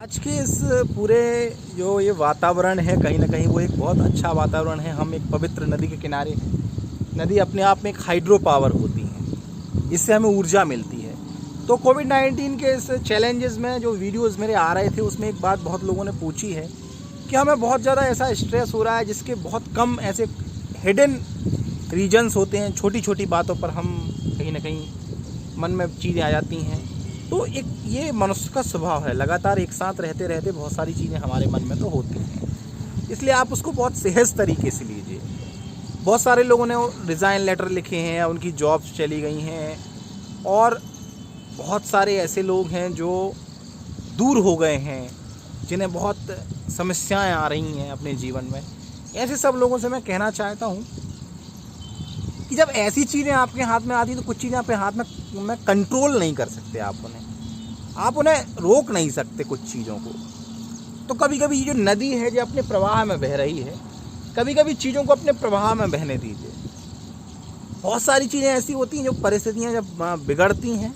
आज के इस पूरे जो ये वातावरण है, कहीं ना कहीं वो एक बहुत अच्छा वातावरण है। हम एक पवित्र नदी के किनारे हैं। नदी अपने आप में एक हाइड्रो पावर होती है, इससे हमें ऊर्जा मिलती है। तो कोविड-19 के इस चैलेंजेस में जो वीडियोस मेरे आ रहे थे, उसमें एक बात बहुत लोगों ने पूछी है कि हमें बहुत ज़्यादा ऐसा स्ट्रेस हो रहा है जिसके बहुत कम ऐसे हिडन रीजन्स होते हैं। छोटी छोटी बातों पर हम कहीं ना कहीं मन में चीज़ें आ जाती हैं। तो एक ये मनुष्य का स्वभाव है, लगातार एक साथ रहते रहते बहुत सारी चीज़ें हमारे मन में तो होती हैं। इसलिए आप उसको बहुत सहज तरीके से लीजिए। बहुत सारे लोगों ने रिज़ाइन लेटर लिखे हैं, उनकी जॉब्स चली गई हैं, और बहुत सारे ऐसे लोग हैं जो दूर हो गए हैं, जिन्हें बहुत समस्याएं आ रही हैं अपने जीवन में। ऐसे सब लोगों से मैं कहना चाहता हूँ कि जब ऐसी चीज़ें आपके हाथ में आती हैं तो कुछ चीज़ें आपके हाथ में कंट्रोल नहीं कर सकते। आप उन्हें रोक नहीं सकते कुछ चीज़ों को। तो कभी कभी ये जो नदी है जो अपने प्रवाह में बह रही है, कभी कभी चीज़ों को अपने प्रवाह में बहने दीजिए। बहुत सारी चीज़ें ऐसी होती हैं जो परिस्थितियाँ जब बिगड़ती हैं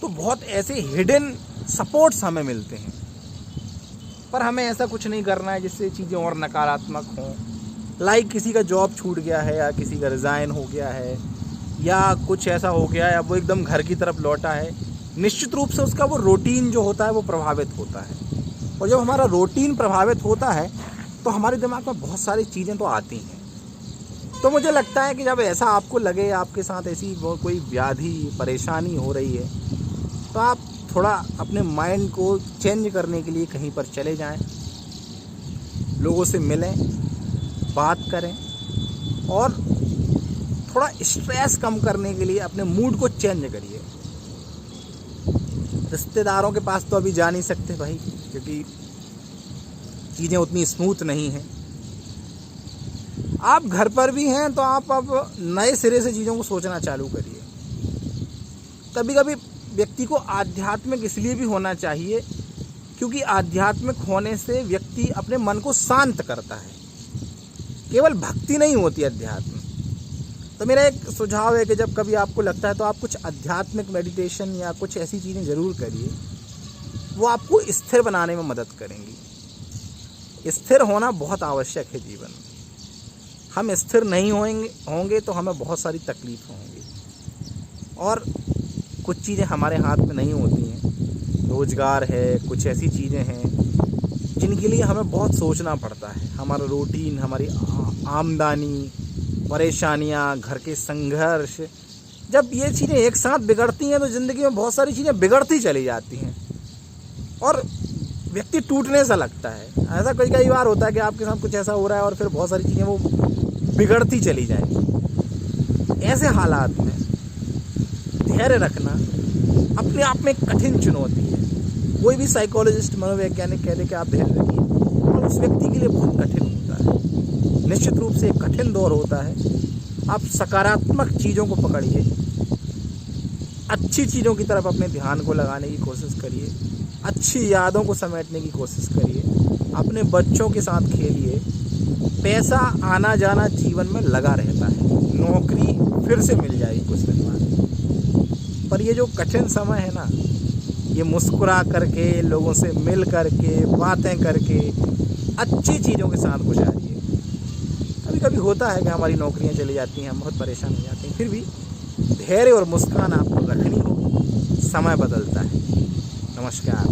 तो बहुत ऐसे हिडन सपोर्ट्स हमें मिलते हैं, पर हमें ऐसा कुछ नहीं करना है जिससे चीज़ें और नकारात्मक हों। लाइक किसी का जॉब छूट गया है, या किसी का रिज़ाइन हो गया है, या कुछ ऐसा हो गया है, या वो एकदम घर की तरफ लौटा है, निश्चित रूप से उसका वो रूटीन जो होता है वो प्रभावित होता है। और जब हमारा रूटीन प्रभावित होता है तो हमारे दिमाग में बहुत सारी चीज़ें तो आती हैं। तो मुझे लगता है कि जब ऐसा आपको लगे, आपके साथ ऐसी कोई व्याधि परेशानी हो रही है, तो आप थोड़ा अपने माइंड को चेंज करने के लिए कहीं पर चले जाएं, लोगों से मिलें, बात करें, और थोड़ा स्ट्रेस कम करने के लिए अपने मूड को चेंज करिए। रिश्तेदारों के पास तो अभी जा नहीं सकते भाई, क्योंकि चीज़ें उतनी स्मूथ नहीं हैं। आप घर पर भी हैं तो आप अब नए सिरे से चीज़ों को सोचना चालू करिए। कभी कभी व्यक्ति को आध्यात्मिक इसलिए भी होना चाहिए क्योंकि आध्यात्मिक होने से व्यक्ति अपने मन को शांत करता है। केवल भक्ति नहीं होती अध्यात्म। तो मेरा एक सुझाव है कि जब कभी आपको लगता है तो आप कुछ आध्यात्मिक मेडिटेशन या कुछ ऐसी चीज़ें ज़रूर करिए, वो आपको स्थिर बनाने में मदद करेंगी। स्थिर होना बहुत आवश्यक है जीवन में। हम स्थिर नहीं होंगे तो हमें बहुत सारी तकलीफ होंगी, और कुछ चीज़ें हमारे हाथ में नहीं होती हैं। रोज़गार है, कुछ ऐसी चीज़ें हैं जिनके लिए हमें बहुत सोचना पड़ता है। हमारा रूटीन, हमारी आमदनी, परेशानियां, घर के संघर्ष, जब ये चीज़ें एक साथ बिगड़ती हैं तो ज़िंदगी में बहुत सारी चीज़ें बिगड़ती चली जाती हैं और व्यक्ति टूटने सा लगता है। ऐसा कई बार होता है कि आपके साथ कुछ ऐसा हो रहा है और फिर बहुत सारी चीज़ें वो बिगड़ती चली जाएंगी। ऐसे हालात में धैर्य रखना अपने आप में एक कठिन चुनौती है। कोई भी साइकोलॉजिस्ट, मनोवैज्ञानिक कह दे कि आप धैर्य रखिए, और उस व्यक्ति के लिए बहुत कठिन होता है। निश्चित रूप से एक कठिन दौर होता है। आप सकारात्मक चीज़ों को पकड़िए, अच्छी चीज़ों की तरफ अपने ध्यान को लगाने की कोशिश करिए, अच्छी यादों को समेटने की कोशिश करिए, अपने बच्चों के साथ खेलिए। पैसा आना जाना जीवन में लगा रहता है, नौकरी फिर से मिल जाएगी कुछ दिन बाद। पर ये जो कठिन समय है ना, ये मुस्कुरा करके, लोगों से मिल करके, बातें करके, अच्छी चीज़ों के साथ गुजारिए। कभी कभी होता है कि हमारी नौकरियां चली जाती हैं, हम बहुत परेशान हो जाते हैं, फिर भी धैर्य और मुस्कान आपको रखनी होगी। समय बदलता है। नमस्कार।